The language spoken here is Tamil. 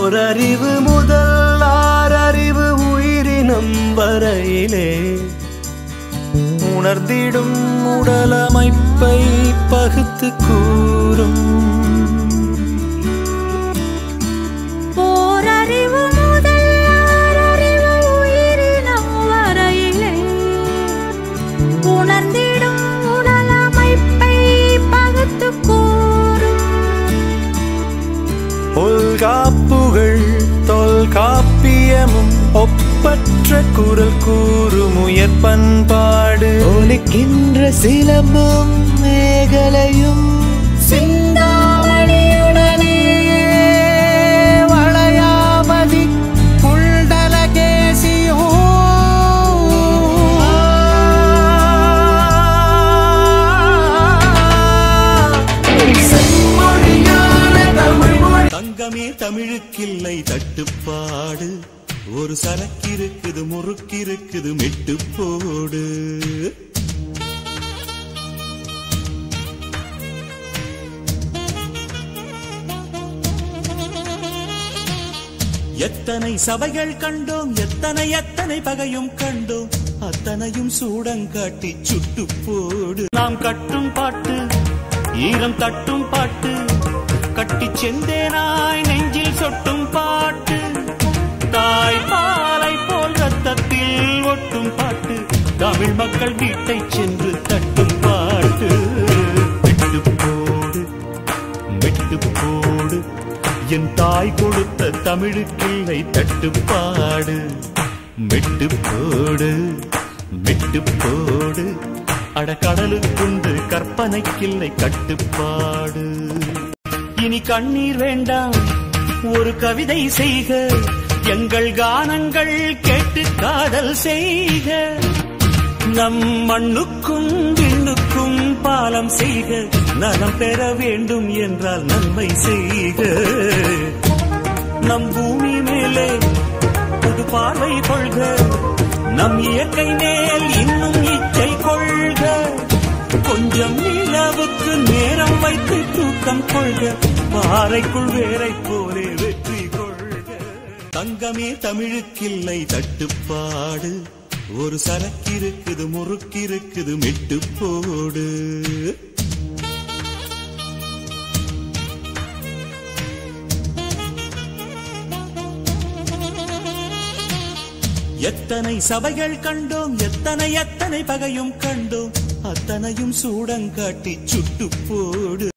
ஓரறிவு முதல் ஆறறிவு உயிரினம் வரையிலே உணர்ந்திடும் உடலமைப்பை பகுத்து கூறும் ஓரறிவு முதல் ஆறறிவு உயிரினம் வரையிலே உணர்ந்திடும் உடலமைப்பை பகுத்து கூறும் தொல்காப்புகள் தொல்காப்பியமும் ஒப்பற்ற குரல் கூறும் உயர் பண்பாடு ஒலிக்கின்ற சிலம்பும் மேகலையும் சிந்தாமணியுடனே வளையாமதி புல்டலகேசியோ தங்கமே தமிழுக்கில்லை தட்டுப்பாடு ஒரு சரக்கிருக்குது முறுக்கிருக்குது மெட்டு போடு எத்தனை சபைகள் கண்டோம் எத்தனை எத்தனை பகையும் கண்டோம் அத்தனையும் சூடங்காட்டி சுட்டு போடு நாம் கட்டும் பாட்டு ஈரம் தட்டும் பாட்டு கட்டி செந்தேனாய் நெஞ்சில் சொட்டும் பாட்டு தாய் பாலை போல் ரத்தத்தில் ஒட்டும் பாட்டு தமிழ் மக்கள் வீட்டை சென்று தட்டும் பாட்டு மெட்டு போடு மெட்டு போடு என் தாய் கொடுத்த தமிழுக்கில்லை தட்டுப்பாடு மெட்டு போடு மெட்டு போடு அடக்கடலுக்குண்டு கற்பனைக்கில்லை கட்டுப்பாடு இனி கண்ணீர் வேண்டாம் ஒரு கவிதை செய்க எங்கள் கானங்கள் கேட்டு காதல் செய்க நம் மண்ணுக்கும் விண்ணுக்கும் பாலம் செய்க நலம் பெற வேண்டும் என்றால் நன்மை செய்க நம் பூமி மேலே புது பார்வை கொள்க நம் இயற்கை மேல் இன்னும் இச்சை கொள்க கொஞ்சம் நிலவுக்கு நேரம் வைத்து தூக்கம் கொள்க பாறைக்குள் வேரை போலே வெற்றி கொள்க தங்கமே தமிழுக்கில்லை தட்டுப்பாடு ஒரு சரக்கிருக்குது முறுக்கிருக்குது மெட்டு போடு எத்தனை சபைகள் கண்டோம் எத்தனை எத்தனை பகையும் கண்டோம் அத்தனையும் சூடங்காட்டி சுட்டு போடு